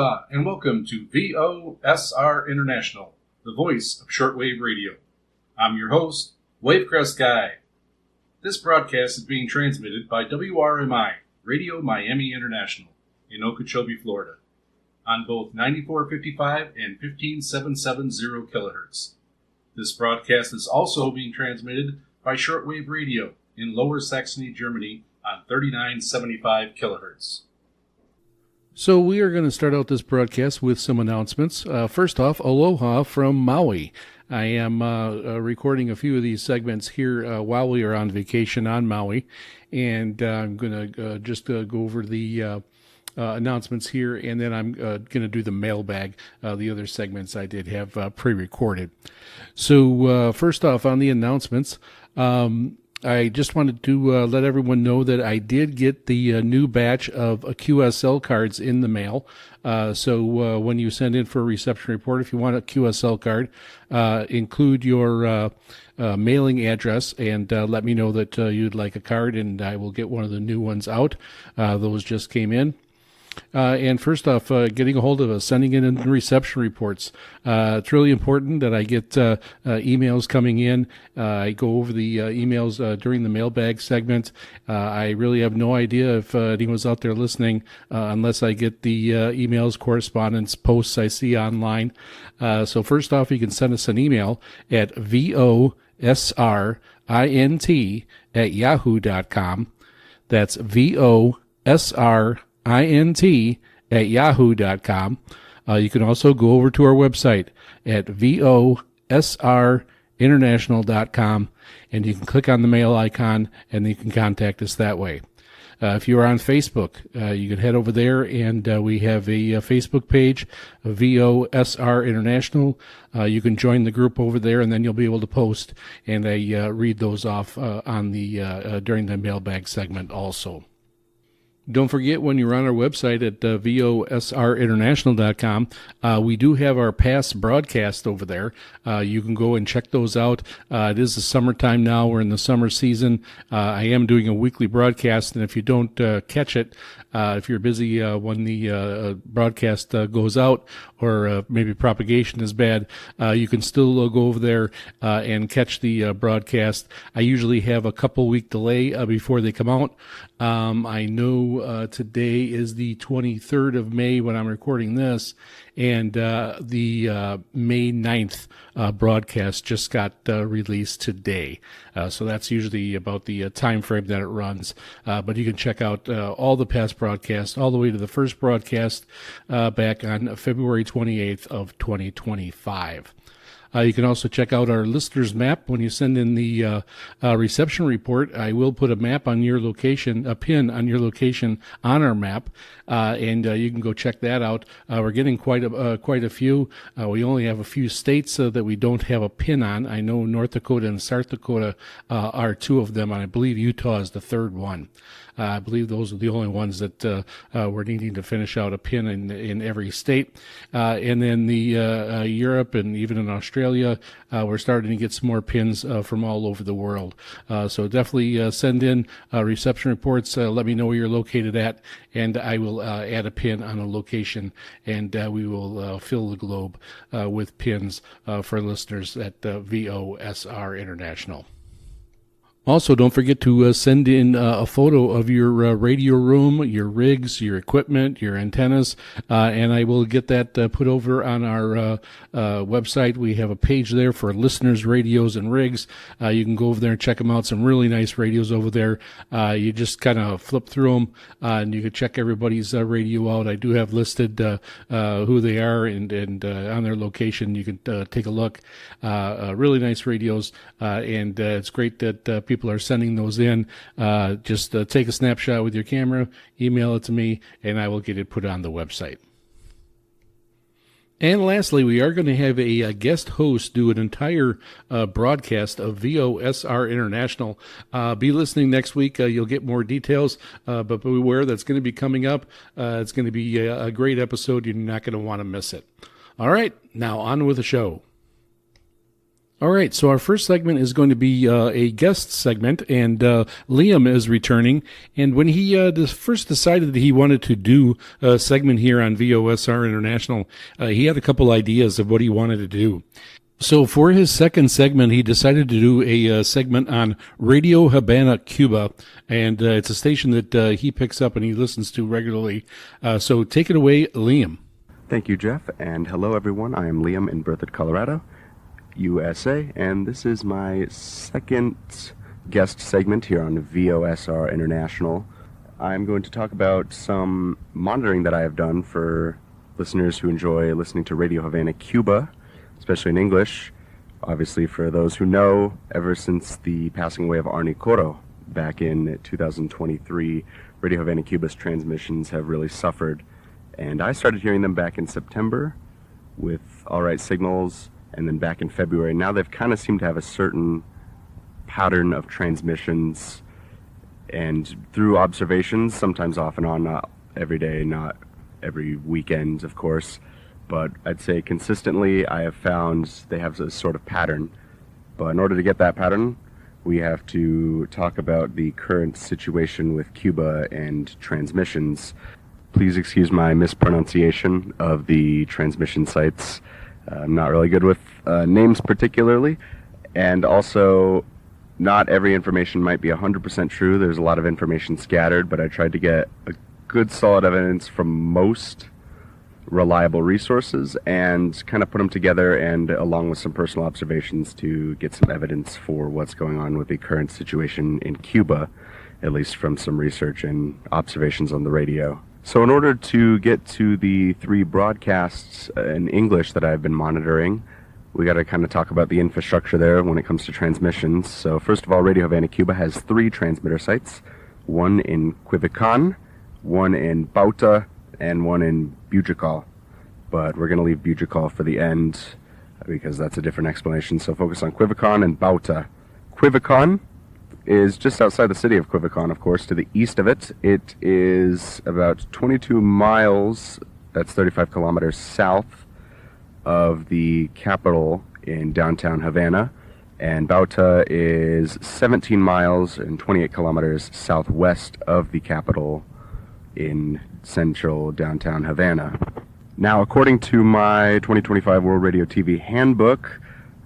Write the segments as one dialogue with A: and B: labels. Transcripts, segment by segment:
A: Aloha, and welcome to VOSR International, the voice of shortwave radio. I'm your host, Wavecrest Guy. This broadcast is being transmitted by WRMI, Radio Miami International, in Okeechobee, Florida, on both 9455 and 15770 kilohertz. This broadcast is also being transmitted by shortwave radio in Lower Saxony, Germany, on 3975 kilohertz.
B: So we are going to start out this broadcast with some announcements. First off, aloha from Maui. I am recording a few of these segments here while we are on vacation on Maui, and I'm going to just go over the announcements here, and then I'm going to do the mailbag, the other segments I did have pre-recorded. So first off, on the announcements, I just wanted to let everyone know that I did get the new batch of QSL cards in the mail. So when you send in for a reception report, if you want a QSL card, include your mailing address and let me know that you'd like a card, and I will get one of the new ones out. Those just came in. And first off, getting a hold of us, sending in reception reports. It's really important that I get emails coming in. I go over the emails during the mailbag segment. I really have no idea if anyone's out there listening unless I get the emails, correspondence, posts I see online. So first off, you can send us an email at VOSRINT@yahoo.com. That's VOSRINT@yahoo.com. You can also go over to our website at VOSRinternational.com, and you can click on the mail icon, and you can contact us that way. If you are on Facebook, you can head over there, and we have a Facebook page, VOSR International. You can join the group over there, and then you'll be able to post, and I read those off on the during the mailbag segment also. Don't forget, when you're on our website at VOSRinternational.com, we do have our past broadcasts over there. You can go and check those out. It is the summertime now. We're in the summer season. I am doing a weekly broadcast, and if you don't catch it, if you're busy when the broadcast goes out, or maybe propagation is bad, you can still go over there and catch the broadcast. I usually have a couple-week delay before they come out. I know today is the 23rd of May when I'm recording this, and the May 9th broadcast just got released today. So that's usually about the time frame that it runs. But you can check out all the past broadcasts all the way to the first broadcast back on February 28th of 2025. You can also check out our listeners map. When you send in the reception report, I will put a map on your location, a pin on your location on our map, and you can go check that out. We're getting quite a few. We only have a few states that we don't have a pin on. I know North Dakota and South Dakota are two of them, and I believe Utah is the third one. I believe those are the only ones that we're needing to finish out a pin in every state. And then the Europe and even in Australia, we're starting to get some more pins from all over the world. So definitely send in reception reports. Let me know where you're located at, and I will add a pin on a location, and we will fill the globe with pins for listeners at VOSR International. Also, don't forget to send in a photo of your radio room, your rigs, your equipment, your antennas, and I will get that put over on our website. We have a page there for listeners' radios and rigs. You can go over there and check them out. Some really nice radios over there. You just kind of flip through them, and you can check everybody's radio out. I do have listed who they are and on their location. You can take a look. Really nice radios, and it's great that people are sending those in. Just take a snapshot with your camera, email it to me, and I will get it put on the website. And lastly, we are going to have a guest host do an entire broadcast of VOSR International. Be listening next week. You'll get more details, but beware that's going to be coming up. It's going to be a great episode. You're not going to want to miss it. All right, now on with the show. All right, so our first segment is going to be a guest segment, and Liam is returning. And when he first decided that he wanted to do a segment here on VOSR International, he had a couple ideas of what he wanted to do. So for his second segment, he decided to do a segment on Radio Havana, Cuba, and it's a station that he picks up and he listens to regularly. So take it away, Liam.
C: Thank you, Jeff, and hello, everyone. I am Liam in Berthoud, Colorado, USA, and this is my second guest segment here on VOSR International. I'm going to talk about some monitoring that I have done for listeners who enjoy listening to Radio Havana, Cuba, especially in English. Obviously, for those who know, ever since the passing away of Arnie Coro back in 2023, Radio Havana, Cuba's transmissions have really suffered. And I started hearing them back in September with All Right Signals, and then back in February. Now they've kind of seemed to have a certain pattern of transmissions, and through observations, sometimes off and on, not every day, not every weekend, of course, but I'd say consistently I have found they have a sort of pattern. But in order to get that pattern, we have to talk about the current situation with Cuba and transmissions. Please excuse my mispronunciation of the transmission sites. I'm not really good with names particularly, and also not every information might be 100% true. There's a lot of information scattered, but I tried to get a good solid evidence from most reliable resources and kind of put them together, and along with some personal observations to get some evidence for what's going on with the current situation in Cuba, at least from some research and observations on the radio. So in order to get to the three broadcasts in English that I've been monitoring, we got to kind of talk about the infrastructure there when it comes to transmissions. So first of all, Radio Havana, Cuba has three transmitter sites, one in Cuivacán, one in Bauta, and one in Bujacal. But we're going to leave Bujacal for the end because that's a different explanation. So focus on Cuivacán and Bauta. Cuivacán is just outside the city of Cuivacán, of course. To the east of it, it is about 22 miles, that's 35 kilometers south of the capital in downtown Havana, and Bauta is 17 miles and 28 kilometers southwest of the capital in central downtown Havana. Now, according to my 2025 World Radio TV Handbook,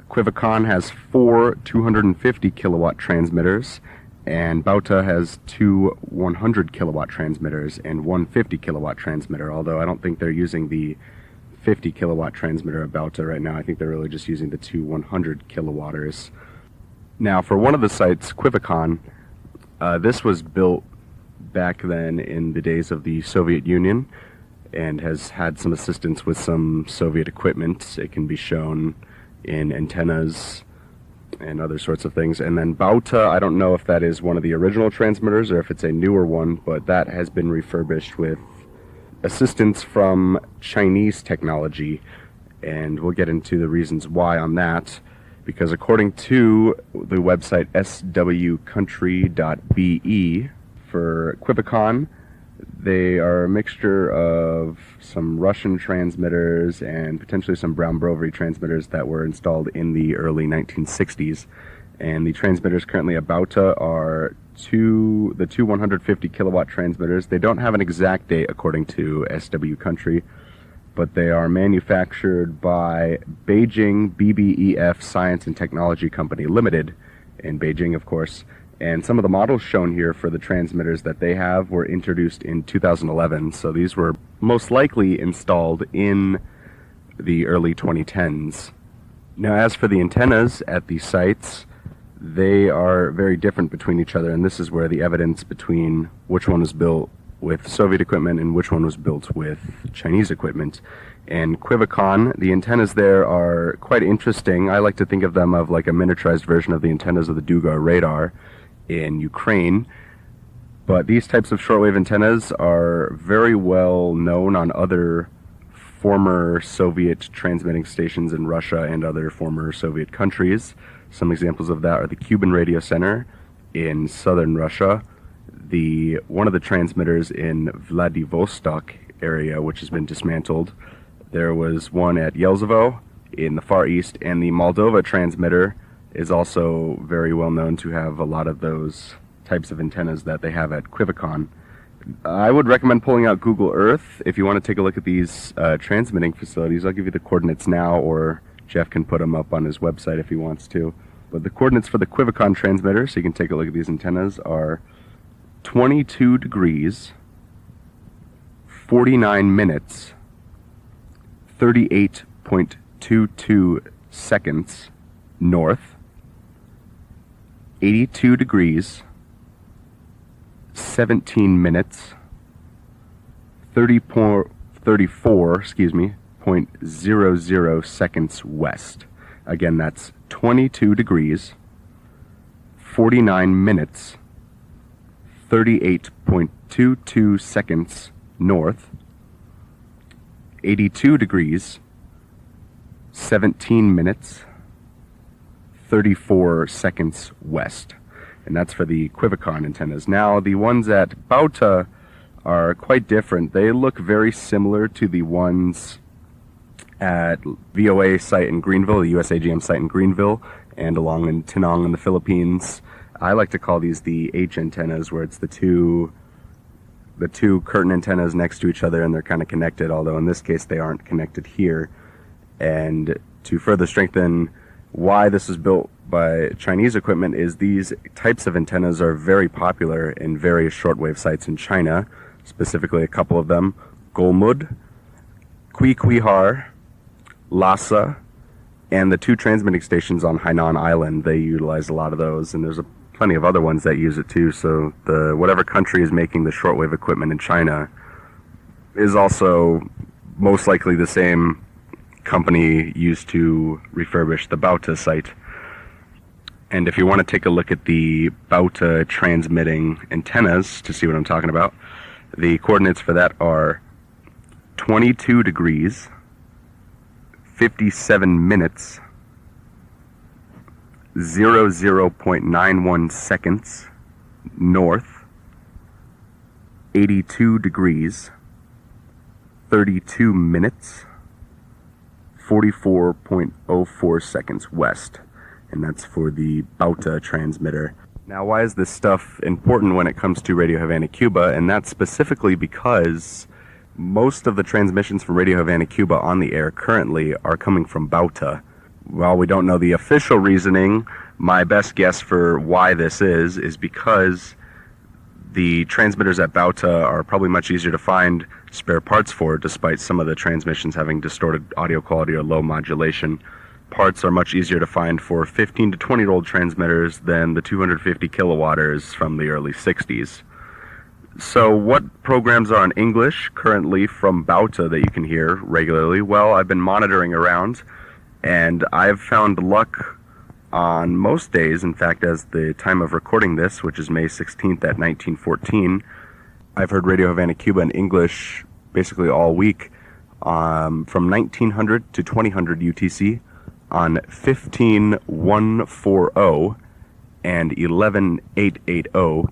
C: Cuivacán has 4 250 kilowatt transmitters, and Bauta has 2 100 kilowatt transmitters and one 50 kilowatt transmitter, although I don't think they're using the 50 kilowatt transmitter of Bauta right now. I think they're really just using the 2 100 kilowatters. Now, for one of the sites, Cuivacán, this was built back then in the days of the Soviet Union and has had some assistance with some Soviet equipment. It can be shown in antennas and other sorts of things. And then Bauta, I don't know if that is one of the original transmitters or if it's a newer one, but that has been refurbished with assistance from Chinese technology, and we'll get into the reasons why on that, because according to the website swcountry.be, for Cuivacán, they are a mixture of some Russian transmitters and potentially some Brown Boveri transmitters that were installed in the early 1960s. And the transmitters currently at Bauta are the two 150 kilowatt transmitters. They don't have an exact date according to SW Country, but they are manufactured by Beijing BBEF Science and Technology Company Limited, in Beijing, of course. And some of the models shown here for the transmitters that they have were introduced in 2011, so these were most likely installed in the early 2010s. Now, as for the antennas at these sites, they are very different between each other, and this is where the evidence between which one was built with Soviet equipment and which one was built with Chinese equipment. And Cuivacán, the antennas there are quite interesting. I like to think of them of like a miniaturized version of the antennas of the Dugar radar in Ukraine. But these types of shortwave antennas are very well known on other former Soviet transmitting stations in Russia and other former Soviet countries. Some examples of that are the Cuban Radio Center in southern Russia, one of the transmitters in Vladivostok area, which has been dismantled. There was one at Yeltsin in the Far East, and the Moldova transmitter is also very well known to have a lot of those types of antennas that they have at Quivicon. I would recommend pulling out Google Earth if you want to take a look at these transmitting facilities. I'll give you the coordinates now, or Jeff can put them up on his website if he wants to. But the coordinates for the Quivicon transmitter, so you can take a look at these antennas, are 22 degrees, 49 minutes, 38.22 seconds north, 82 degrees, 17 minutes, 34, 0.00 seconds west. Again, that's 22 degrees, 49 minutes, 38.22 seconds north, 82 degrees, 17 minutes, 34 seconds west. And that's for the Quivicon antennas. Now, the ones at Bauta are quite different. They look very similar to the ones at VOA site in Greenville, the USAGM site in Greenville, and along in Tinong in the Philippines. I like to call these the H antennas, where it's the two curtain antennas next to each other, and they're kind of connected, although in this case they aren't connected here. And to further strengthen why this is built by Chinese equipment is these types of antennas are very popular in various shortwave sites in China, specifically a couple of them: Golmud, Quiquihar, Lhasa, and the two transmitting stations on Hainan Island. They utilize a lot of those, and there's plenty of other ones that use it too. So whatever country is making the shortwave equipment in China is also most likely the same company used to refurbish the Bauta site. And if you want to take a look at the Bauta transmitting antennas to see what I'm talking about, the coordinates for that are 22 degrees, 57 minutes, 00.91 seconds north, 82 degrees, 32 minutes, 44.04 seconds west. And that's for the Bauta transmitter. Now, why is this stuff important when it comes to Radio Havana, Cuba? And that's specifically because most of the transmissions from Radio Havana, Cuba on the air currently are coming from Bauta. While we don't know the official reasoning, my best guess for why this is because the transmitters at Bauta are probably much easier to find spare parts for, despite some of the transmissions having distorted audio quality or low modulation. Parts are much easier to find for 15 to 20-year-old transmitters than the 250 kilowatters from the early 60s. So what programs are in English currently from Bauta that you can hear regularly? Well, I've been monitoring around, and I've found luck on most days. In fact, as the time of recording this, which is May 16th at 1914, I've heard Radio Havana, Cuba in English basically all week, from 1900 to 2000 UTC on 15140 and 11880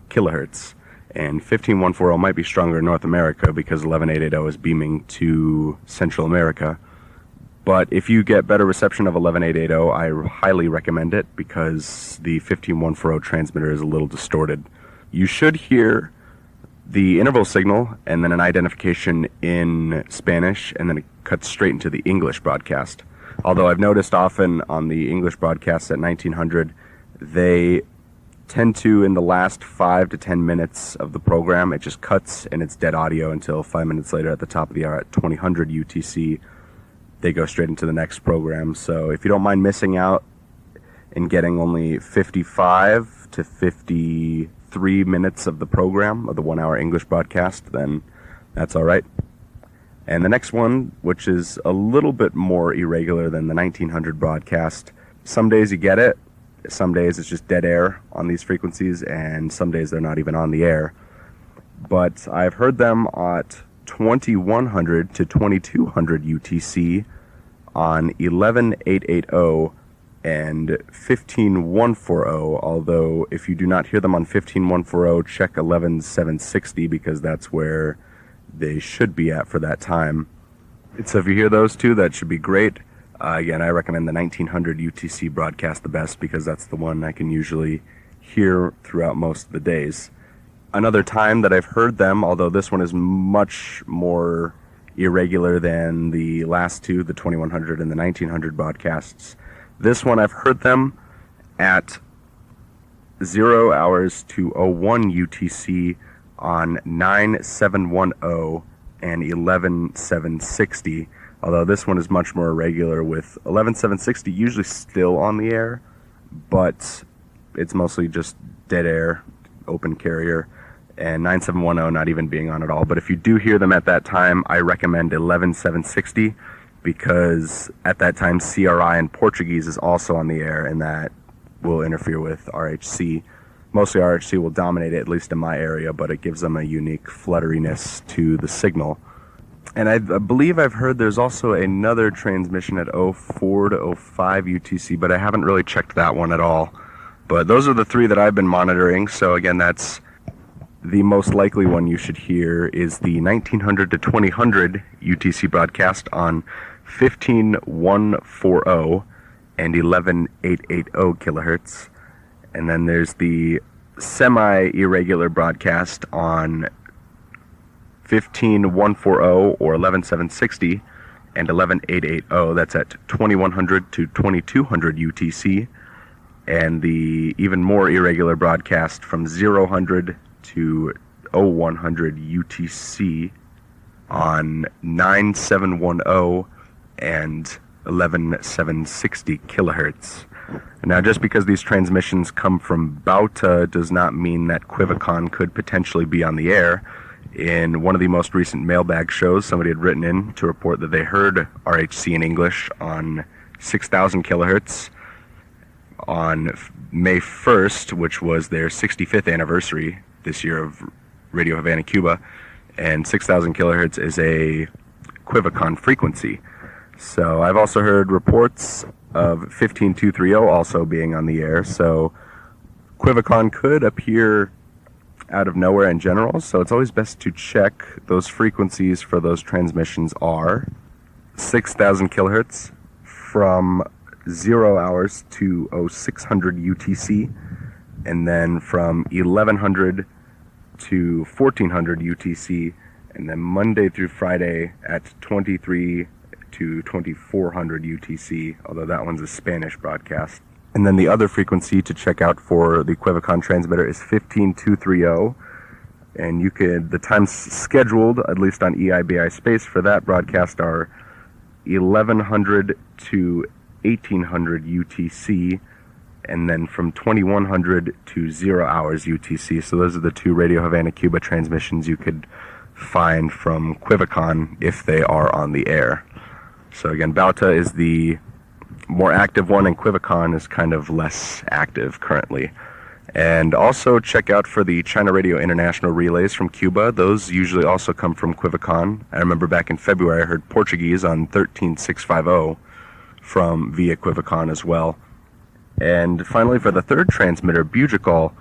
C: kilohertz. And 15140 might be stronger in North America because 11880 is beaming to Central America. But if you get better reception of 11880, I highly recommend it because the 15140 transmitter is a little distorted. You should hear the interval signal and then an identification in Spanish, and then it cuts straight into the English broadcast. Although I've noticed often on the English broadcasts at 1900, they tend to, in the last 5 to 10 minutes of the program, it just cuts and it's dead audio until 5 minutes later at the top of the hour at 2000 UTC, they go straight into the next program. So if you don't mind missing out and getting only 55 to 53 minutes of the program, of the 1 hour English broadcast, then that's all right. And the next one, which is a little bit more irregular than the 1900 broadcast, some days you get it, some days it's just dead air on these frequencies, and some days they're not even on the air. But I've heard them at 2100 to 2200 UTC on 11880 and 15140, although if you do not hear them on 15140, check 11760 because that's where they should be at for that time. So if you hear those two, that should be great. Again, I recommend the 1900 UTC broadcast the best because that's the one I can usually hear throughout most of the days. Another time that I've heard them, although this one is much more irregular than the last two, the 2100 and the 1900 broadcasts. This one I've heard them at 0 hours to 01 UTC on 9710 and 11760, although this one is much more irregular with 11760 usually still on the air, but it's mostly just dead air, open carrier, and 9710 not even being on at all. But if you do hear them at that time, I recommend 11760 because at that time CRI in Portuguese is also on the air, and that will interfere with RHC. Mostly RHC will dominate it, at least in my area, but it gives them a unique flutteriness to the signal. And I believe I've heard there's also another transmission at 04 to 05 UTC, but I haven't really checked that one at all. But those are the three that I've been monitoring. So again, that's the most likely one you should hear is the 1900 to 2000 UTC broadcast on 15140 and 11880 kilohertz. And then there's the semi-irregular broadcast on 15140 or 11760 and 11880. That's at 2100 to 2200 UTC. And the even more irregular broadcast from 000 to 0100 UTC on 9710 and 11760 kilohertz. Now, just because these transmissions come from Bauta does not mean that Quivicon could potentially be on the air. In one of the most recent mailbag shows, somebody had written in to report that they heard RHC in English on 6000 kilohertz on May 1st, which was their 65th anniversary this year of Radio Havana, Cuba, and 6000 kilohertz is a Quivicon frequency. So I've also heard reports of 15230 also being on the air, so Quivicon could appear out of nowhere in general, so it's always best to check. Those frequencies for those transmissions are 6000 kilohertz from 0 hours to 0600 UTC, and then from 1100 to 1400 UTC, and then Monday through Friday at 23 to 2400 UTC, although that one's a Spanish broadcast. And then the other frequency to check out for the Quivicon transmitter is 15230, and you could, the times scheduled, at least on EIBI Space for that broadcast, are 1100 to 1800 UTC, and then from 2100 to 0 hours UTC. So those are the two Radio Havana Cuba transmissions you could find from Quivicon if they are on the air. So again, Bauta is the more active one, and Quivicon is kind of less active currently. And also check out for the China Radio International relays from Cuba. Those usually also come from Quivicon. I remember back in February I heard Portuguese on 13650 from via Quivicon as well. And finally, for the third transmitter, Bugical,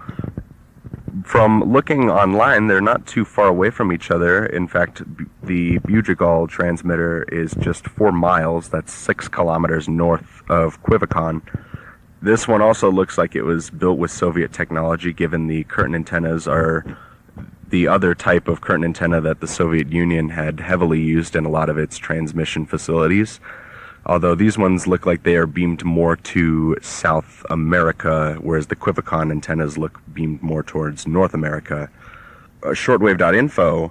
C: from looking online, they're not too far away from each other. In fact, the Bugical transmitter is just 4 miles, that's 6 kilometers north of Quivicon. This one also looks like it was built with Soviet technology, given the curtain antennas are the other type of curtain antenna that the Soviet Union had heavily used in a lot of its transmission facilities. Although these ones look like they are beamed more to South America, whereas the Quivicon antennas look beamed more towards North America. Shortwave.info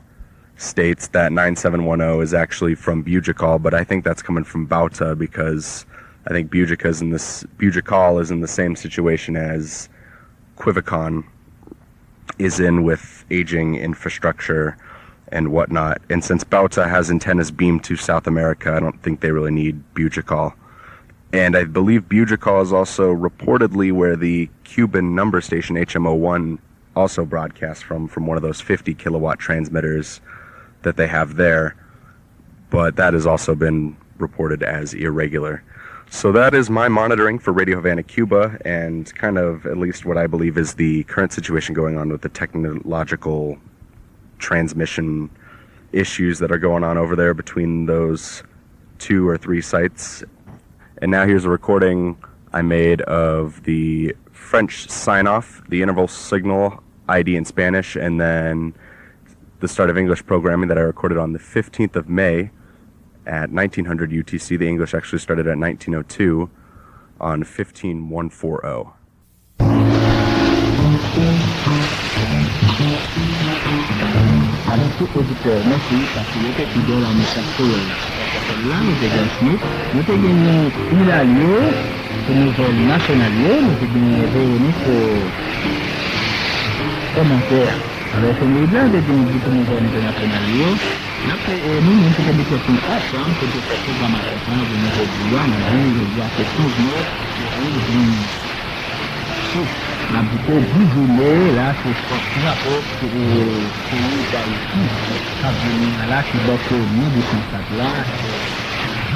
C: states that 9710 is actually from Bugical, but I think that's coming from Bauta because I think Bugical is in the same situation as Quivicon is in with aging infrastructure and whatnot. And since Bauta has antennas beamed to South America, I don't think they really need Bugical. And I believe Bugical is also reportedly where the Cuban number station HMO1 also broadcasts from one of those 50 kilowatt transmitters that they have there. But that has also been reported as irregular. So that is my monitoring for Radio Havana, Cuba, and kind of at least what I believe is the current situation going on with the technological transmission issues that are going on over there between those 2 or 3 sites. And now here's a recording I made of the French sign-off, the interval signal ID in Spanish, and then the start of English programming that I recorded on the 15th of May at 1900 UTC. The English actually started at 1902 on 15140.
D: Avec tout auditeur, merci, parce qu'il était fidèle à nos facteurs. Là, nous avons gagné une allure, une nouvelle nationale, nous avons gagné Véronique commentaire. Avec ce niveau-là, nous avons gagné une nouvelle internationale. Après, nous avons des questions ensemble, c'est des questions dans ma réponse, de nouveau pouvoir, nous avons dit à ces choses-là, la bouteille du volet, là, c'est sorti à peu pour le pays d'Haïti. Ça vient là, qui va au niveau de ce stade-là.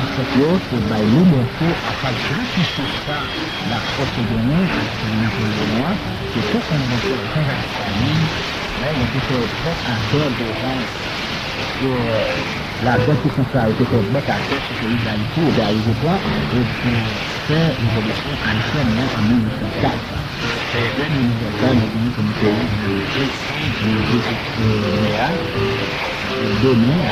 D: C'est by l'ouverture à faire gratuiter ça, la force de nous, c'est Napoléon, c'est tout qu'on va faire sans accompagner. Là, il y a tout ce bloc à terre devant. La gratuité, ça a été fait bloc à terre sur le pays d'Haïti, et d'arriver quoi, et pour faire une évolution haïtienne en 1804. C'est bien une nouvelle nous comme pays de donner à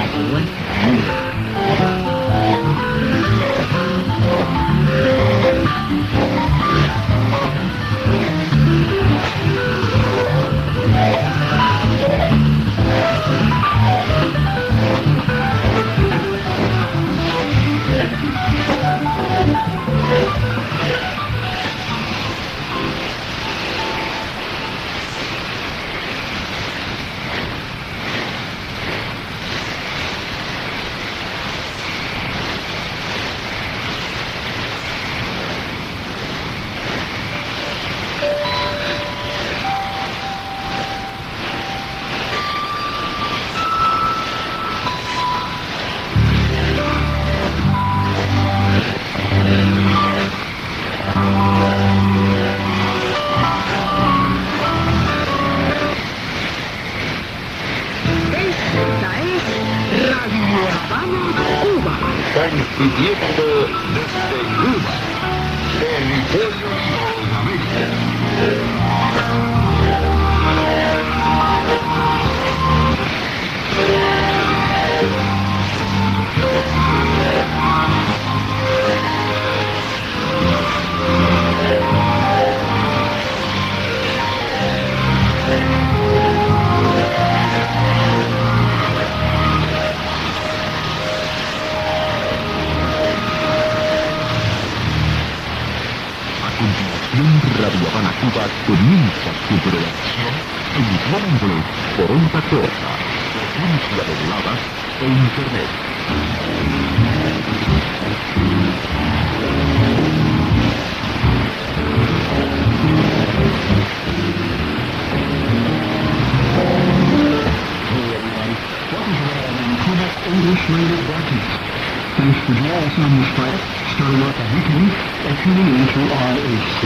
E: transmitiendo desde Cuba, territorio de América. Radio Habana Cuba comienza su programación emitiéndolo por onda corta, frecuencia modulada e internet. English language broadcast. Thanks for joining us on this flight, starting off at weekend and tuning in to RHC.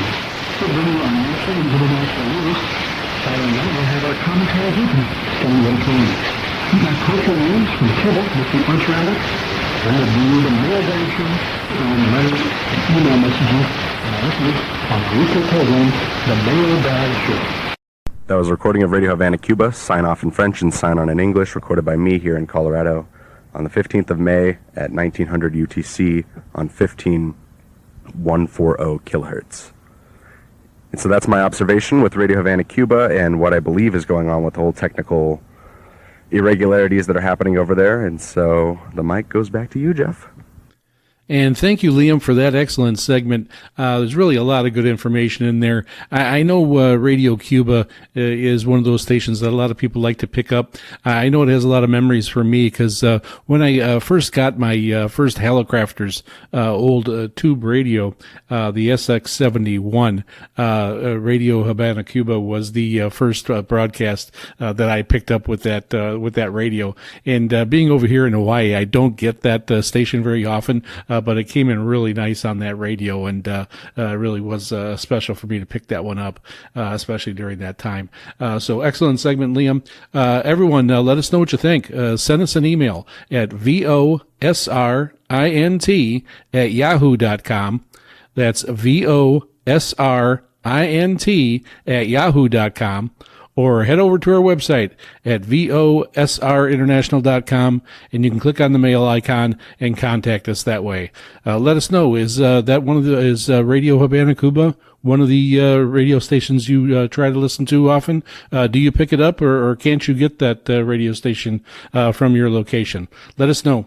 E: So bringing you our national and international news. Following that, we'll have our commentary weekend, starting with news. We got cultural news from Cuba with the Punch Roundup. Then we'll do the mail show, letters, and email messages, and listeners on our weekly program, The Mail Bag Show.
C: That was a recording of Radio Havana, Cuba, sign off in French and sign on in English, recorded by me here in Colorado on the 15th of May at 1900 UTC on 15140 kilohertz. And so that's my observation with Radio Havana, Cuba, and what I believe is going on with the whole technical irregularities that are happening over there. And so the mic goes back to you, Jeff.
B: And thank you, Liam, for that excellent segment. There's really a lot of good information in there. I know Radio Cuba is one of those stations that a lot of people like to pick up. I know it has a lot of memories for me because when I first got my first Hallicrafters old tube radio, the SX71, Radio Havana, Cuba was the first broadcast that I picked up with that radio. And being over here in Hawaii, I don't get that station very often. But it came in really nice on that radio, and really was special for me to pick that one up, especially during that time. So excellent segment, Liam. Everyone, let us know what you think. Send us an email at VOSR at yahoo.com. That's VOSRINT at yahoo.com. Or head over to our website at VOSRinternational.com, and you can click on the mail icon and contact us that way. Let us know, is Radio Havana Cuba one of the radio stations you try to listen to often? Do you pick it up, or can't you get that radio station from your location? Let us know.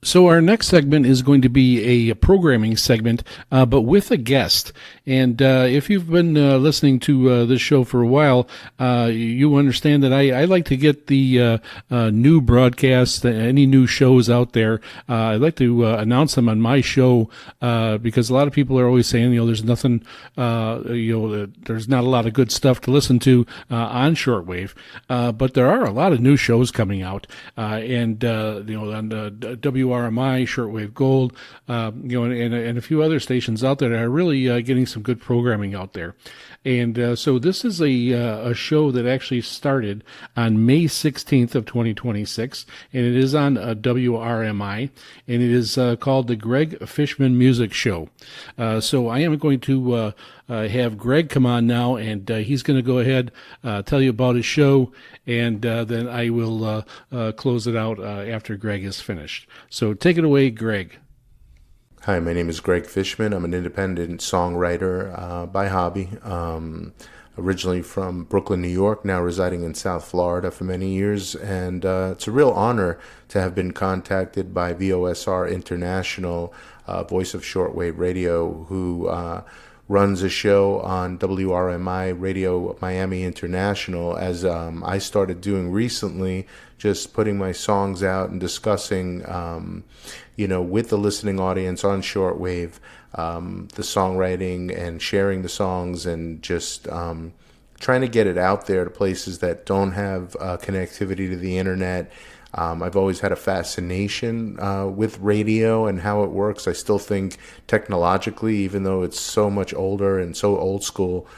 B: So our next segment is going to be a programming segment, but with a guest. And if you've been listening to this show for a while, you understand that I like to get the new broadcasts, any new shows out there. I like to announce them on my show because a lot of people are always saying, there's nothing, there's not a lot of good stuff to listen to on shortwave. But there are a lot of new shows coming out, and on the WRMI, Shortwave Gold, and a few other stations out there that are really getting some good programming out there. And so this is a show that actually started on May 16th of 2026, and it is on WRMI, and it is called the Greg Fishman Music Show. So I am going to have Greg come on now, and he's going to go ahead, tell you about his show, and then I will close it out after Greg is finished. So take it away, Greg.
F: Hi, my name is Greg Fishman. I'm an independent songwriter by hobby. Originally from Brooklyn, New York, now residing in South Florida for many years. And it's a real honor to have been contacted by VOSR International, Voice of Shortwave Radio, who runs a show on WRMI Radio Miami International, as I started doing recently, just putting my songs out and discussing, with the listening audience on shortwave, the songwriting and sharing the songs, and just trying to get it out there to places that don't have connectivity to the internet. I've always had a fascination with radio and how it works. I still think technologically, even though it's so much older and so old school,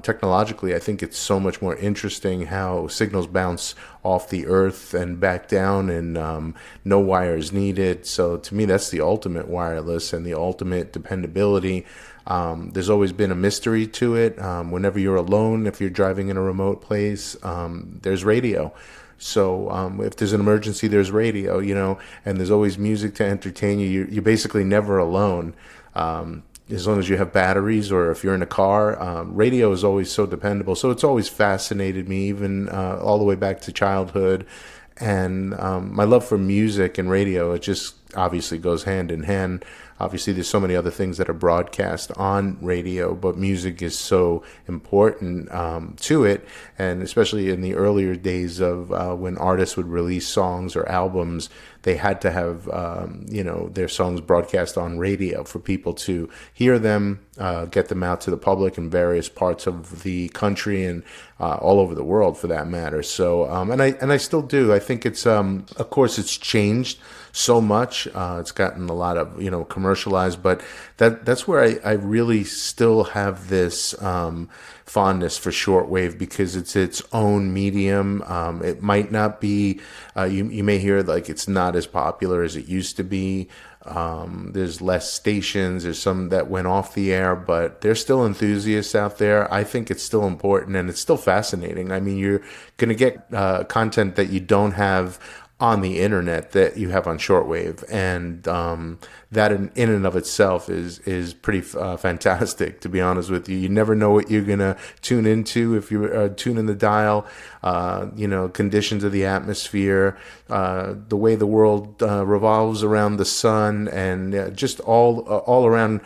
F: technologically, I think it's so much more interesting how signals bounce off the earth and back down, and no wires needed. So to me, that's the ultimate wireless and the ultimate dependability. There's always been a mystery to it. Whenever you're alone, if you're driving in a remote place, there's radio. So if there's an emergency, there's radio, and there's always music to entertain you. You're basically never alone. As long as you have batteries, or if you're in a car, radio is always so dependable. So it's always fascinated me, even all the way back to childhood. And my love for music and radio, it just obviously goes hand in hand. Obviously, there's so many other things that are broadcast on radio, but music is so important to it, and especially in the earlier days of when artists would release songs or albums, they had to have their songs broadcast on radio for people to hear them, get them out to the public in various parts of the country and all over the world, for that matter. So, and I still do. I think it's, of course, it's changed so much. It's gotten a lot of, commercialized, but that's where I really still have this fondness for shortwave, because it's its own medium. It might not be, you may hear like it's not as popular as it used to be. There's less stations. There's some that went off the air, but there's still enthusiasts out there. I think it's still important, and it's still fascinating. I mean, you're going to get content that you don't have on the internet that you have on shortwave, and that in and of itself is pretty fantastic, to be honest with you. You never know what you're gonna tune into if you're tuning the dial. Conditions of the atmosphere, the way the world revolves around the sun, and just all around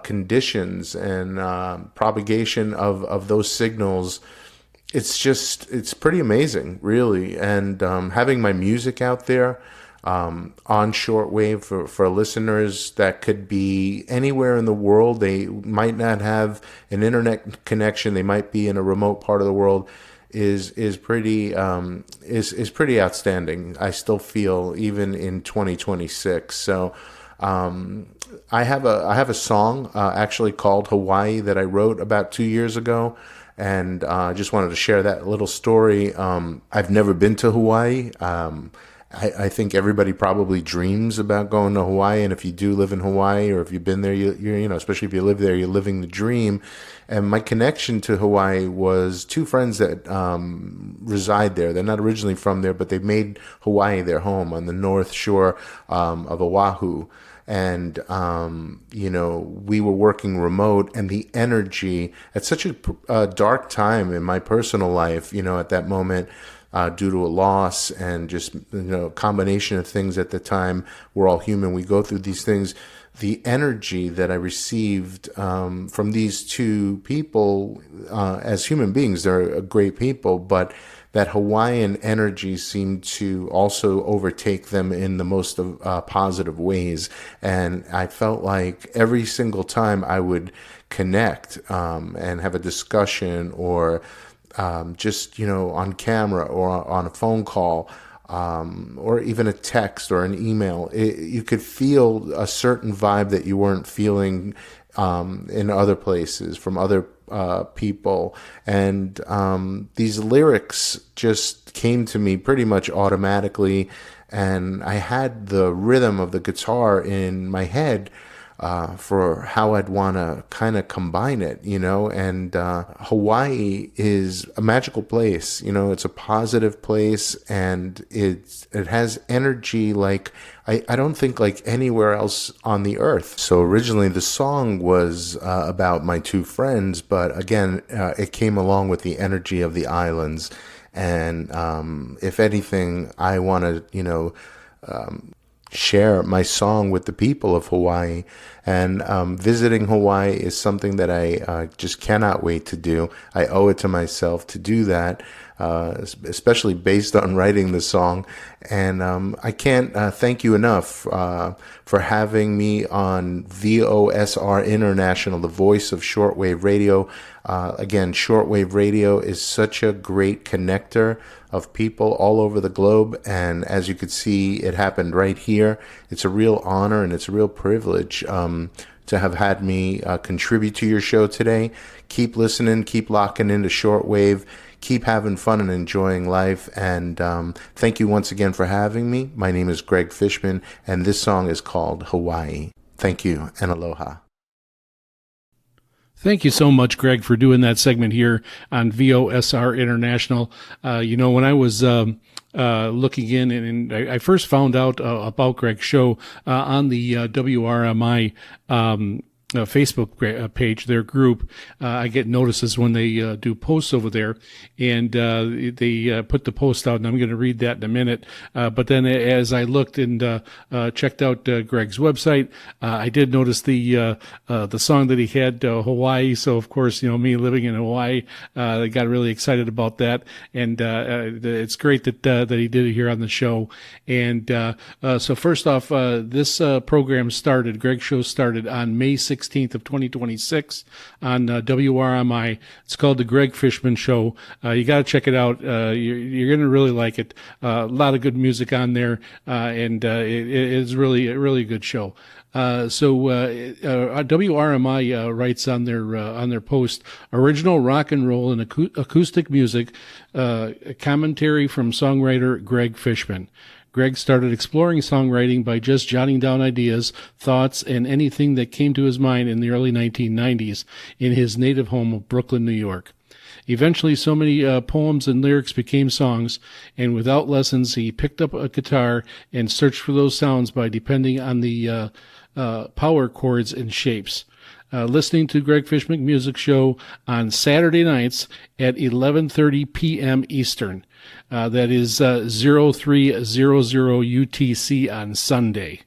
F: conditions and propagation of those signals. It's pretty amazing, really. And having my music out there on shortwave for listeners that could be anywhere in the world. They might not have an internet connection. They might be in a remote part of the world. Is pretty outstanding. I still feel, even in 2026. So I have a song actually called Hawaii that I wrote about 2 years ago. And I just wanted to share that little story. I've never been to Hawaii, I think everybody probably dreams about going to Hawaii, and if you do live in Hawaii, or if you've been there, you're especially if you live there, you're living the dream. And my connection to Hawaii was two friends that reside there. They're not originally from there, but they made Hawaii their home on the north shore of Oahu. And, we were working remote, and the energy at such a dark time in my personal life, at that moment, due to a loss and just, combination of things at the time. We're all human. We go through these things. The energy that I received from these two people as human beings, they're great people, but that Hawaiian energy seemed to also overtake them in the most positive ways. And I felt like every single time I would connect and have a discussion, or just, on camera or on a phone call, or even a text or an email, you could feel a certain vibe that you weren't feeling in other places from other people. And these lyrics just came to me pretty much automatically, and I had the rhythm of the guitar in my head for how I'd want to kind of combine it, and Hawaii is a magical place. It's a positive place, and it has energy like I don't think like anywhere else on the earth. So originally the song was about my two friends, but again, it came along with the energy of the islands. And if anything, I want to, share my song with the people of Hawaii. And visiting Hawaii is something that I just cannot wait to do. I owe it to myself to do that, especially based on writing the song. And I can't thank you enough for having me on VOSR International, the voice of shortwave radio. Again, shortwave radio is such a great connector of people all over the globe. And as you could see, it happened right here. It's a real honor and it's a real privilege to have had me contribute to your show today. Keep listening, keep locking into shortwave, keep having fun and enjoying life. And thank you once again for having me. My name is Greg Fishman, and this song is called Hawaii. Thank you, and aloha.
B: Thank you so much, Greg, for doing that segment here on VOSR International. When I was looking in, and I first found out about Greg's show on the WRMI Facebook page, their group. I get notices when they do posts over there, and they put the post out, and I'm going to read that in a minute. But then as I looked and checked out Greg's website, I did notice the song that he had, Hawaii. So of course, me living in Hawaii, I got really excited about that, and it's great that he did it here on the show. And so first off, this program started, Greg's show started on May 16th of 2026 on WRMI. It's called The Greg Fishman Show. You got to check it out. You're going to really like it. A lot of good music on there, and it is really a really good show. WRMI writes on their post, original rock and roll and acoustic music, commentary from songwriter Greg Fishman. Greg started exploring songwriting by just jotting down ideas, thoughts, and anything that came to his mind in the early 1990s in his native home of Brooklyn, New York. Eventually, so many poems and lyrics became songs, and without lessons, he picked up a guitar and searched for those sounds by depending on the power chords and shapes. Listening to Greg Fishman Music Show on Saturday nights at 11:30 p.m. Eastern. That is 0300 UTC on Sunday.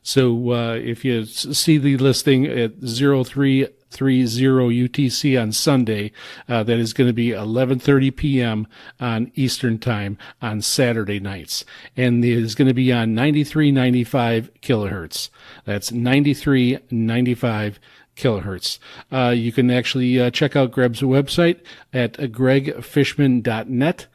B: So if you see the listing at 0330 UTC on Sunday, that is going to be 11:30 p.m. on Eastern Time on Saturday nights. And it is going to be on 93.95 kilohertz. That's 93.95 kilohertz. You can actually check out Greg's website at gregfishman.net.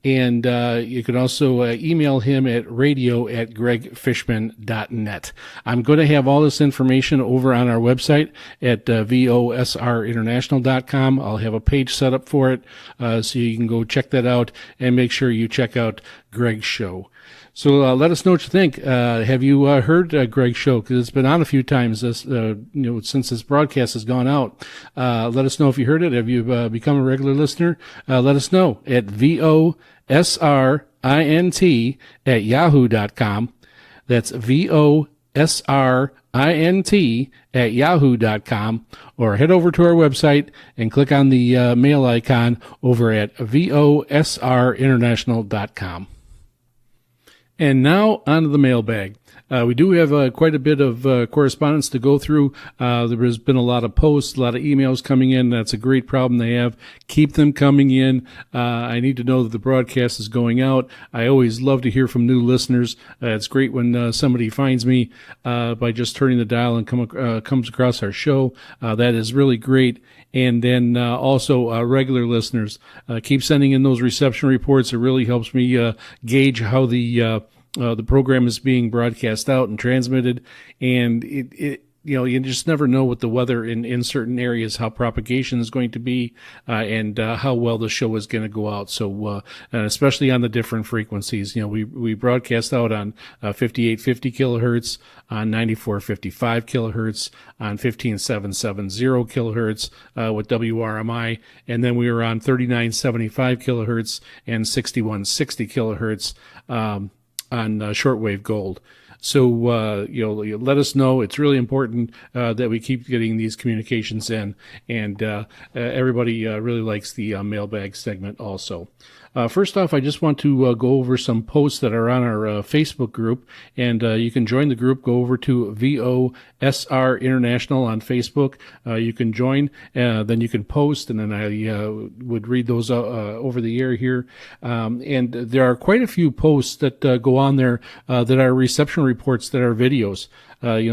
B: And you can also email him at radio@gregfishman.net. I'm going to have all this information over on our website at VOSRinternational.com. I'll have a page set up for it, so you can go check that out and make sure you check out Greg's show. So let us know what you think. Have you heard Greg's show? Because it's been on a few times since this broadcast has gone out. Let us know if you heard it. Have you become a regular listener? Let us know at VOSRINT@yahoo.com. That's VOSRINT@yahoo.com, or head over to our website and click on the mail icon over at VOSRinternational.com. And now onto the mailbag. We do have quite a bit of correspondence to go through. There has been a lot of posts, a lot of emails coming in. That's a great problem they have. Keep them coming in. I need to know that the broadcast is going out. I always love to hear from new listeners. It's great when somebody finds me by just turning the dial and comes across our show. That is really great. And then also regular listeners, keep sending in those reception reports. It really helps me gauge how the program is being broadcast out and transmitted, and you just never know with the weather in certain areas how propagation is going to be, and how well the show is going to go out. So, especially on the different frequencies, we broadcast out on 5850 kilohertz, on 9455 kilohertz, on 15770 kilohertz with WRMI, and then we were on 3975 kilohertz and 6160 kilohertz on shortwave gold. So, let us know. It's really important that we keep getting these communications in, and everybody really likes the mailbag segment also. First off, I just want to go over some posts that are on our Facebook group, and you can join the group. Go over to VOSR International on Facebook. You can join, then you can post, and then I would read those over the air here. And there are quite a few posts that go on there that are reception reports that are videos.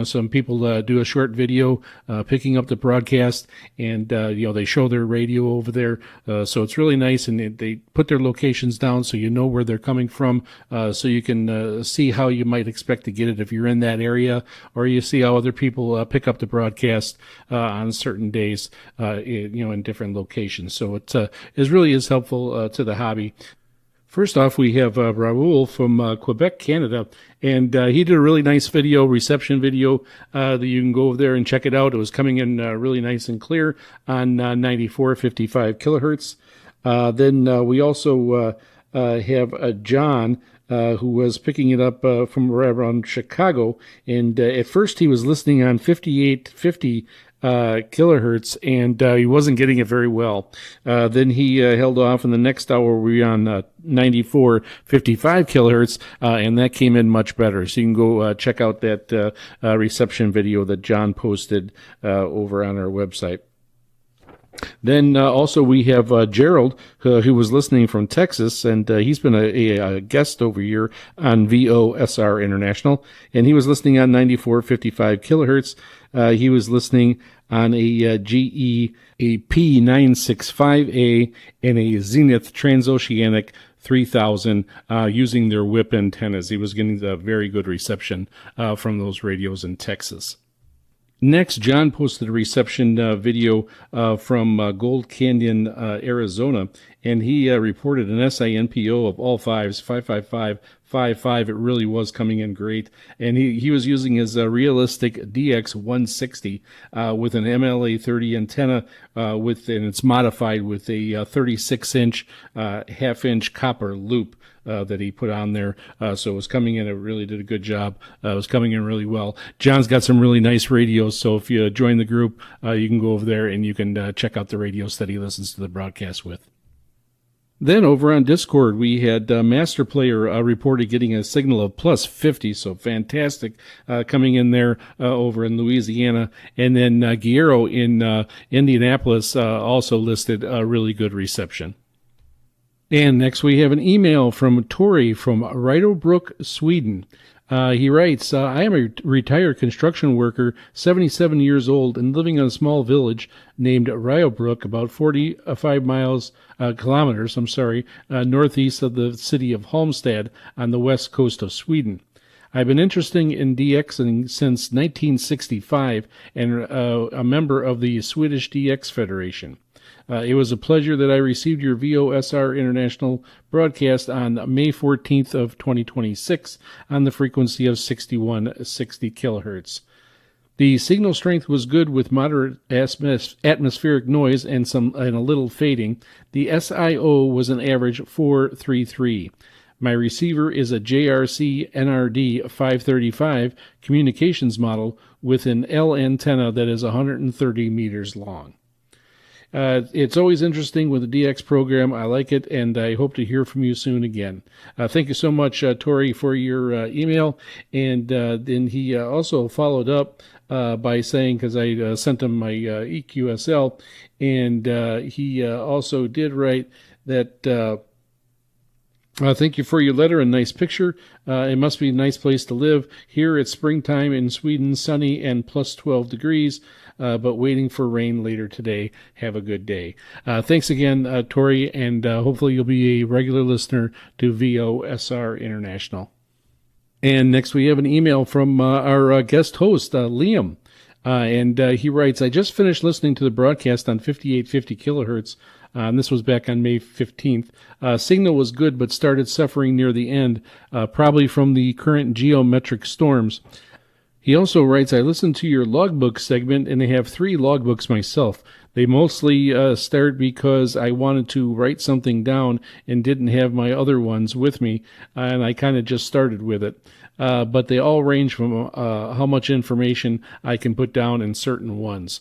B: Some people do a short video picking up the broadcast, and they show their radio over there. So it's really nice, and they put their locations down so you know where they're coming from, so you can see how you might expect to get it if you're in that area, or you see how other people pick up the broadcast on certain days, in different locations. So it really is helpful to the hobby. First off, we have Raul from Quebec, Canada, and he did a really nice reception video that you can go over there and check it out. It was coming in really nice and clear on 9455 kilohertz. Then we also have John, who was picking it up from around Chicago, and at first he was listening on 5850 kilohertz, and he wasn't getting it very well. Then he held off, and the next hour we were on 9455 kilohertz, and that came in much better. So you can go check out that reception video that John posted over on our website. Then also we have Gerald, who was listening from Texas, and he's been a guest over here on VOSR International, and he was listening on 9455 kilohertz. He was listening on a GE, a P965A, and a Zenith Transoceanic 3000 using their whip antennas. He was getting a very good reception from those radios in Texas. Next, John posted a reception video from Gold Canyon, Arizona, and he reported an SINPO of all fives, 55555. It really was coming in great, and he was using his realistic DX160 with an MLA30 antenna, and it's modified with a 36-inch half-inch copper loop that he put on there. So it was coming in. It really did a good job. It was coming in really well. John's got some really nice radios, so if you join the group, you can go over there and you can check out the radios that he listens to the broadcast with. Then over on Discord, we had Master Player reported getting a signal of plus 50, so fantastic, coming in there over in Louisiana. And then Guerrero in Indianapolis also listed a really good reception. And next we have an email from Tori from Rydobrook, Sweden. He writes, I am a retired construction worker, 77 years old, and living in a small village named Rydobrook, about 45 kilometers, northeast of the city of Halmstad on the west coast of Sweden. I've been interested in DXing since 1965 and a member of the Swedish DX Federation. It was a pleasure that I received your VOSR International broadcast on May 14th of 2026 on the frequency of 6160 kilohertz. The signal strength was good with moderate atmospheric noise and a little fading. The SIO was an average 433. My receiver is a JRC NRD 535 communications model with an L antenna that is 130 meters long. It's always interesting with the DX program. I like it, and I hope to hear from you soon again. Thank you so much, Tori, for your email. And then he also followed up by saying, because I sent him my EQSL, and he also did write that... thank you for your letter and nice picture. It must be a nice place to live. Here it's springtime in Sweden, sunny and plus 12 degrees, but waiting for rain later today. Have a good day. Thanks again, Tori, and hopefully you'll be a regular listener to VOSR International. And next we have an email from our guest host, Liam. And he writes, I just finished listening to the broadcast on 5850 kilohertz. And this was back on May 15th. Signal was good, but started suffering near the end, probably from the current geometric storms. He also writes, I listened to your logbook segment, and I have 3 logbooks myself. They mostly start because I wanted to write something down and didn't have my other ones with me, and I kind of just started with it. But they all range from how much information I can put down in certain ones.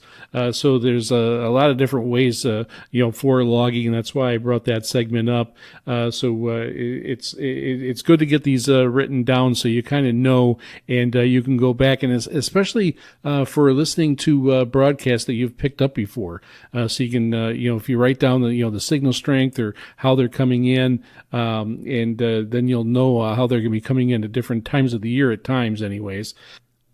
B: So there's a lot of different ways, for logging, and that's why I brought that segment up. It's good to get these written down so you kind of know, and you can go back, and especially for listening to broadcasts that you've picked up before. So you can, if you write down the signal strength or how they're coming in, and then you'll know how they're going to be coming in at different times of the year at times anyways.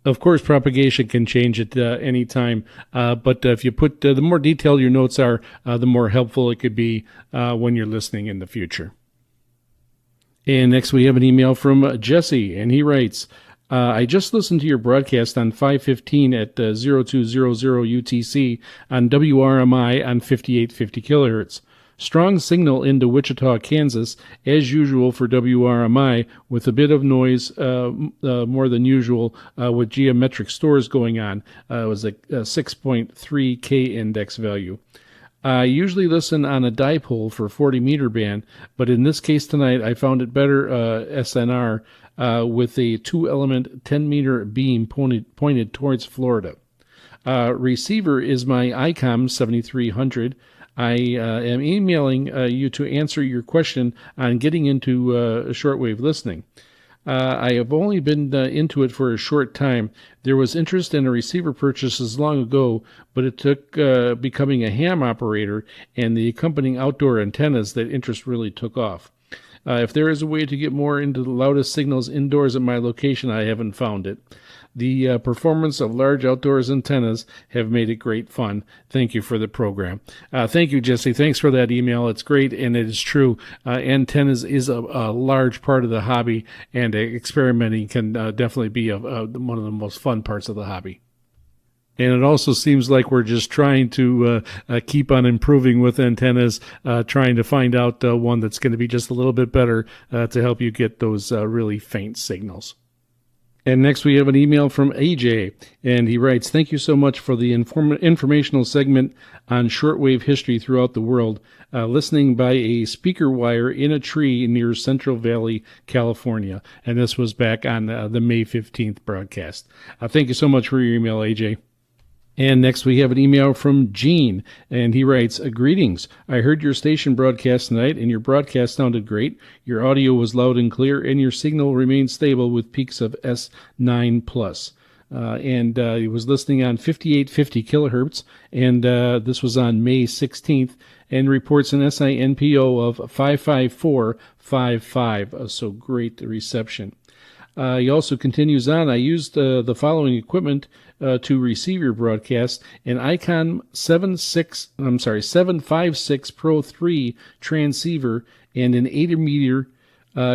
B: Of course, propagation can change at any time, but if you put the more detailed your notes are, the more helpful it could be when you're listening in the future. And next we have an email from Jesse, and he writes, I just listened to your broadcast on 5:15 at 0200 UTC on WRMI on 5850 kilohertz. Strong signal into Wichita, Kansas, as usual for WRMI, with a bit of noise more than usual with geometric stores going on. It was a 6.3 K index value. I usually listen on a dipole for 40-meter band, but in this case tonight I found it better SNR with a 2-element 10-meter beam pointed towards Florida. Receiver is my ICOM 7300. I am emailing you to answer your question on getting into shortwave listening. I have only been into it for a short time. There was interest in a receiver purchases long ago, but it took becoming a ham operator and the accompanying outdoor antennas that interest really took off. If there is a way to get more into the loudest signals indoors at my location, I haven't found it. The performance of large outdoors antennas have made it great fun. Thank you for the program. Thank you, Jesse. Thanks for that email. It's great, and it is true. Antennas is a large part of the hobby, and experimenting can definitely be one of the most fun parts of the hobby. And it also seems like we're just trying to keep on improving with antennas, trying to find out one that's going to be just a little bit better to help you get those really faint signals. And next we have an email from AJ, and he writes, thank you so much for the informational segment on shortwave history throughout the world, listening by a speaker wire in a tree near Central Valley, California. And this was back on the May 15th broadcast. Thank you so much for your email, AJ. And next we have an email from Gene, and he writes, greetings. I heard your station broadcast tonight, and your broadcast sounded great. Your audio was loud and clear, and your signal remained stable with peaks of S9+. And he was listening on 5850 kilohertz, and this was on May 16th, and reports an SINPO of 55455. So great reception. He also continues on, I used the following equipment to receive your broadcast, an ICOM 756 Pro 3 transceiver and an 80-meter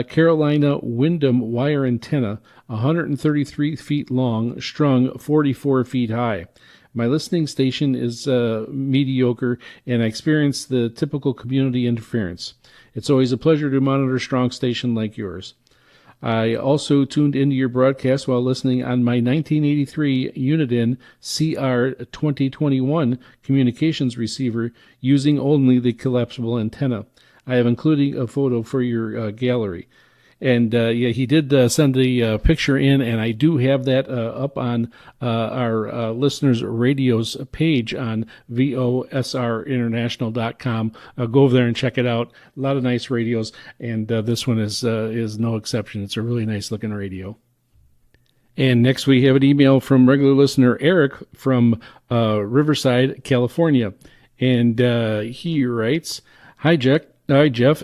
B: Carolina Windham wire antenna, 133 feet long, strung 44 feet high. My listening station is mediocre, and I experience the typical community interference. It's always a pleasure to monitor a strong station like yours. I also tuned into your broadcast while listening on my 1983 Uniden CR2021 communications receiver using only the collapsible antenna. I have included a photo for your gallery. And he did send a picture in, and I do have that up on our listeners' radios page on VOSRinternational.com. Go over there and check it out. A lot of nice radios, and this one is no exception. It's a really nice looking radio. And next we have an email from regular listener Eric from Riverside, California. And he writes, Hi, Jeff.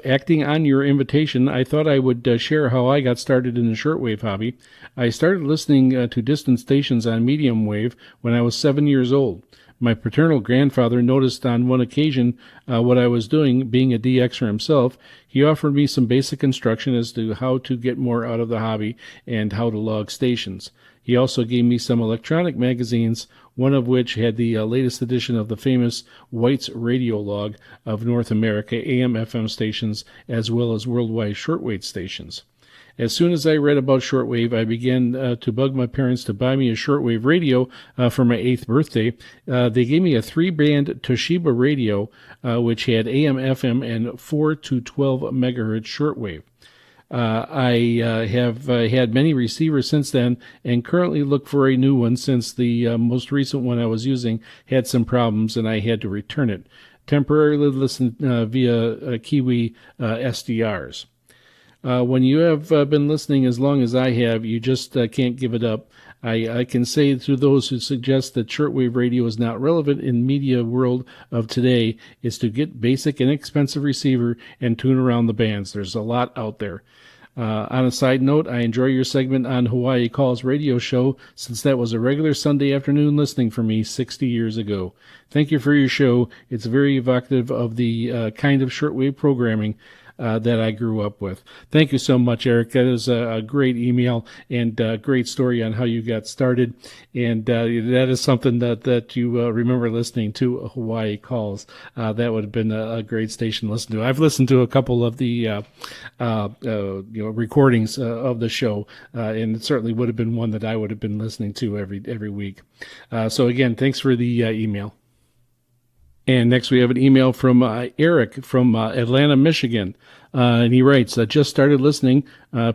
B: Acting on your invitation, I thought I would share how I got started in the shortwave hobby. I started listening to distant stations on medium wave when I was 7 years old. My paternal grandfather noticed on one occasion what I was doing, being a DXer himself. He offered me some basic instruction as to how to get more out of the hobby and how to log stations. He also gave me some electronic magazines, one of which had the latest edition of the famous White's Radio Log of North America AM/FM stations, as well as worldwide shortwave stations. As soon as I read about shortwave, I began to bug my parents to buy me a shortwave radio for my 8th birthday. They gave me a 3-band Toshiba radio, which had AM/FM and 4 to 12 megahertz shortwave. I have had many receivers since then and currently look for a new one since the most recent one I was using had some problems and I had to return it. Temporarily listen via Kiwi SDRs. When you have been listening as long as I have, you just can't give it up. I can say to those who suggest that shortwave radio is not relevant in media world of today is to get basic inexpensive receiver and tune around the bands. There's a lot out there. On a side note, I enjoy your segment on Hawaii Calls radio show since that was a regular Sunday afternoon listening for me 60 years ago. Thank you for your show. It's very evocative of the kind of shortwave programming that I grew up with. Thank you so much, Eric. That is a great email and a great story on how you got started. And that is something that you remember listening to, Hawaii Calls. That would have been a great station to listen to. I've listened to a couple of the recordings of the show, and it certainly would have been one that I would have been listening to every week. So again, thanks for the email. And next we have an email from Eric from Atlanta, Michigan. And he writes, I just started listening,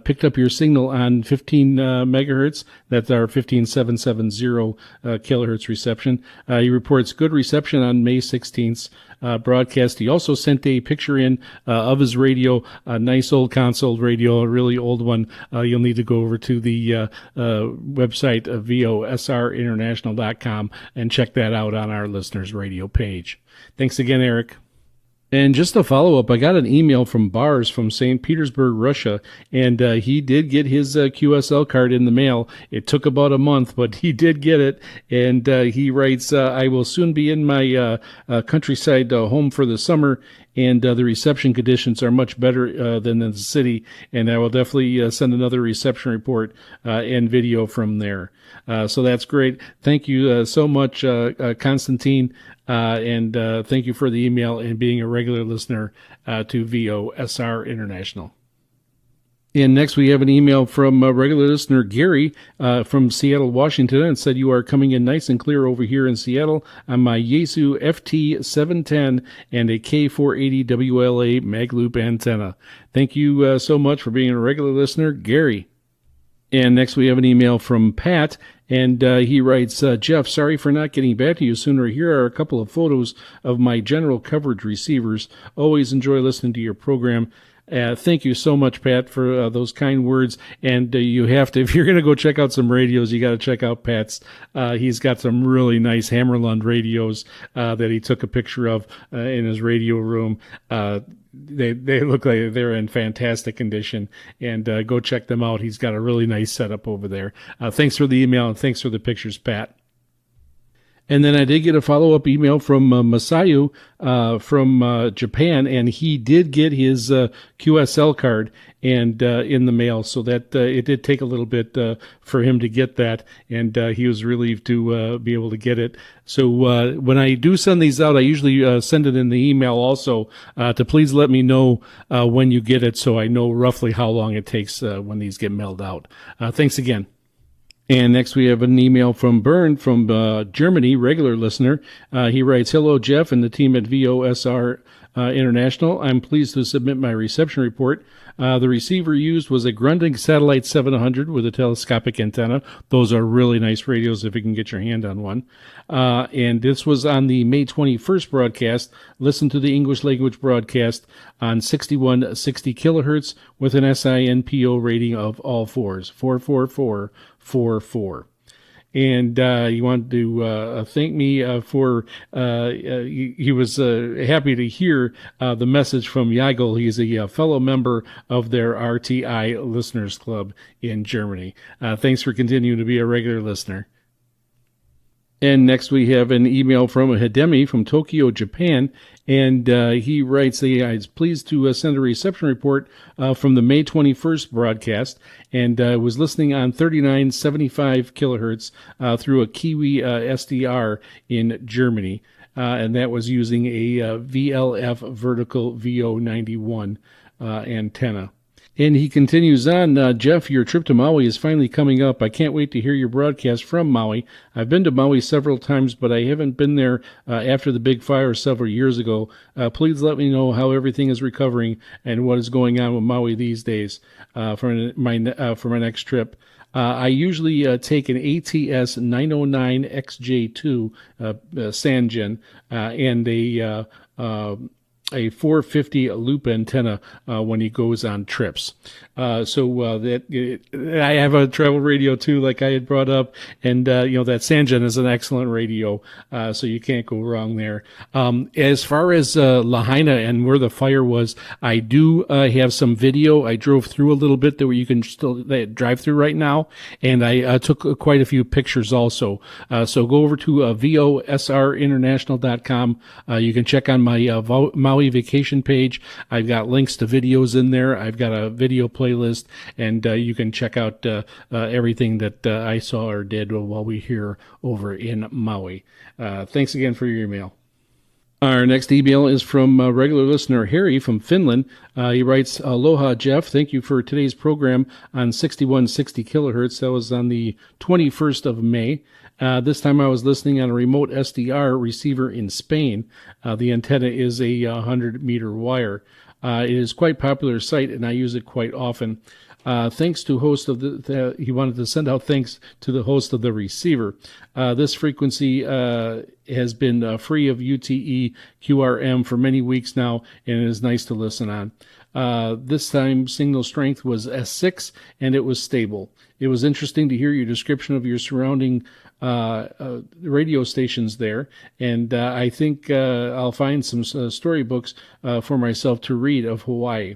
B: picked up your signal on 15 megahertz. That's our 15770 kilohertz reception. He reports good reception on May 16th broadcast. He also sent a picture in of his radio, a nice old console radio, a really old one. You'll need to go over to the website VOSRinternational.com and check that out on our listeners radio page. Thanks again, Eric. And just a follow-up, I got an email from Bars from St. Petersburg, Russia, and he did get his QSL card in the mail. It took about a month, but he did get it, and he writes, I will soon be in my countryside home for the summer, and the reception conditions are much better than in the city, and I will definitely send another reception report and video from there. So that's great. Thank you so much, Constantine, and thank you for the email and being a regular listener to VOSR International. And next we have an email from regular listener Gary from Seattle, Washington, and said, you are coming in nice and clear over here in Seattle on my Yaesu FT710 and a K480 WLA mag loop antenna. Thank you so much for being a regular listener, Gary. And next we have an email from Pat, and he writes, Jeff, sorry for not getting back to you sooner. Here are a couple of photos of my general coverage receivers. Always enjoy listening to your program. Thank you so much, Pat, for those kind words. And you have to, if you're going to go check out some radios, you got to check out Pat's. He's got some really nice Hammerlund radios that he took a picture of in his radio room. They look like they're in fantastic condition, and go check them out. He's got a really nice setup over there. Thanks for the email and thanks for the pictures, Pat. And then I did get a follow-up email from Masayu from Japan, and he did get his QSL card and in the mail, so that it did take a little bit for him to get that, and he was relieved to be able to get it. So when I do send these out, I usually send it in the email also to please let me know when you get it, so I know roughly how long it takes when these get mailed out. Thanks again. And next we have an email from Bernd from Germany, regular listener. He writes, "Hello, Jeff and the team at VOSR International. I'm pleased to submit my reception report. The receiver used was a Grundig Satellite 700 with a telescopic antenna. Those are really nice radios if you can get your hand on one. And this was on the May 21st broadcast. Listen to the English language broadcast on 6160 kilohertz with an SINPO rating of all fours, 44444. And you want to thank me for, he was happy to hear the message from Jagel. He's a fellow member of their RTI Listeners Club in Germany. Thanks for continuing to be a regular listener. And next we have an email from Hidemi from Tokyo, Japan, and he writes that he's pleased to send a reception report from the May 21st broadcast, and was listening on 3975 kilohertz through a Kiwi SDR in Germany, and that was using a VLF vertical VO91 antenna. And he continues on, Jeff, your trip to Maui is finally coming up. I can't wait to hear your broadcast from Maui. I've been to Maui several times, but I haven't been there after the big fire several years ago. Please let me know how everything is recovering and what is going on with Maui these days for my next trip. I usually take an ATS 909 XJ2 Sanjin and a 450 loop antenna when he goes on trips. I have a travel radio too, like I had brought up, and that Sanjin is an excellent radio, so you can't go wrong there. As far as Lahaina and where the fire was, I do have some video. I drove through a little bit that where you can still drive through right now, and I took quite a few pictures also. So go over to VOSRinternational.com. You can check on my Maui vacation page. I've got links to videos in there. I've got a video playlist, and you can check out everything that I saw or did while we here over in Maui. Thanks again for your email. Our next email is from regular listener Harry from Finland. He writes, "Aloha, Jeff. Thank you for today's program on 6160 kilohertz. That was on the 21st of May. This time I was listening on a remote SDR receiver in Spain. The antenna is a 100-meter wire. It is quite popular site, and I use it quite often. Thanks to host of he wanted to send out thanks to the host of the receiver. This frequency has been free of UTE QRM for many weeks now, and it is nice to listen on. This time signal strength was S6, and it was stable. It was interesting to hear your description of your surrounding radio stations there, and I think I'll find some storybooks for myself to read of Hawaii.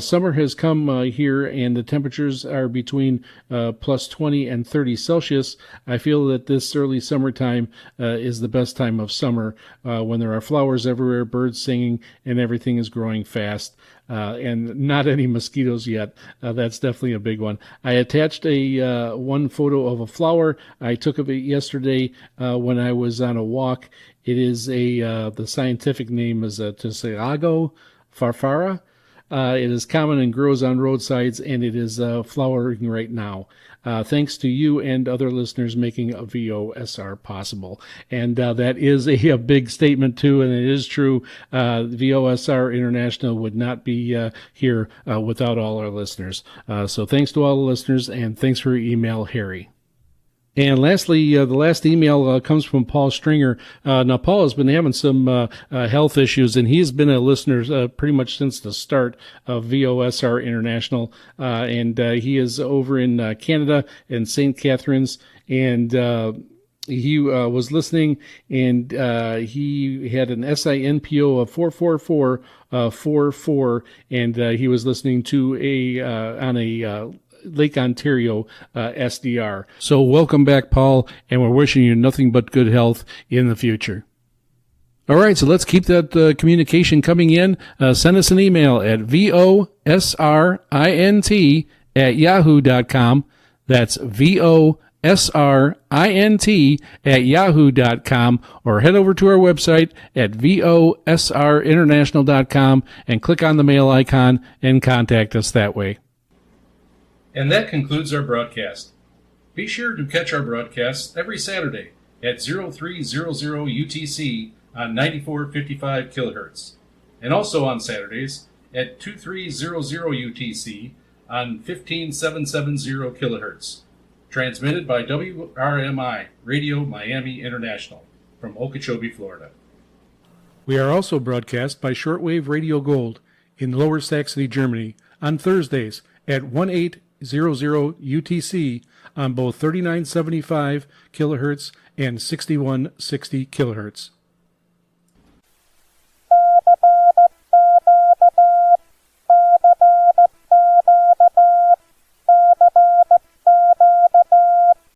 B: Summer has come here, and the temperatures are between plus 20 and 30 Celsius. I feel that this early summertime is the best time of summer when there are flowers everywhere, birds singing, and everything is growing fast. And not any mosquitoes yet. That's definitely a big one. I attached a one photo of a flower. I took of it yesterday when I was on a walk. It is the scientific name is Tesserago farfara. It is common and grows on roadsides, and it is flowering right now. Thanks to you and other listeners making a VOSR possible. And that is a big statement, too, and it is true. VOSR International would not be here without all our listeners. So thanks to all the listeners, and thanks for your email, Harry. And lastly, the last email comes from Paul Stringer. Now, Paul has been having some health issues, and he's been a listener pretty much since the start of VOSR International. And he is over in Canada and St. Catharines, and he was listening, and he had an SINPO of 44444, and he was listening to on a Lake Ontario SDR. So welcome back, Paul, and we're wishing you nothing but good health in the future. All right, so let's keep that communication coming in. Send us an email at VOSRINT@yahoo.com. That's VOSRINT@yahoo.com, or head over to our website at VOSRinternational.com and click on the mail icon and contact us that way.
A: And that concludes our broadcast. Be sure to catch our broadcasts every Saturday at 0300 UTC on 9455 kilohertz, and also on Saturdays at 2300 UTC on 15770 kilohertz. Transmitted by WRMI Radio Miami International from Okeechobee, Florida.
B: We are also broadcast by Shortwave Radio Gold in Lower Saxony, Germany on Thursdays at 1800 UTC on both 3975 kilohertz and 6160 kilohertz.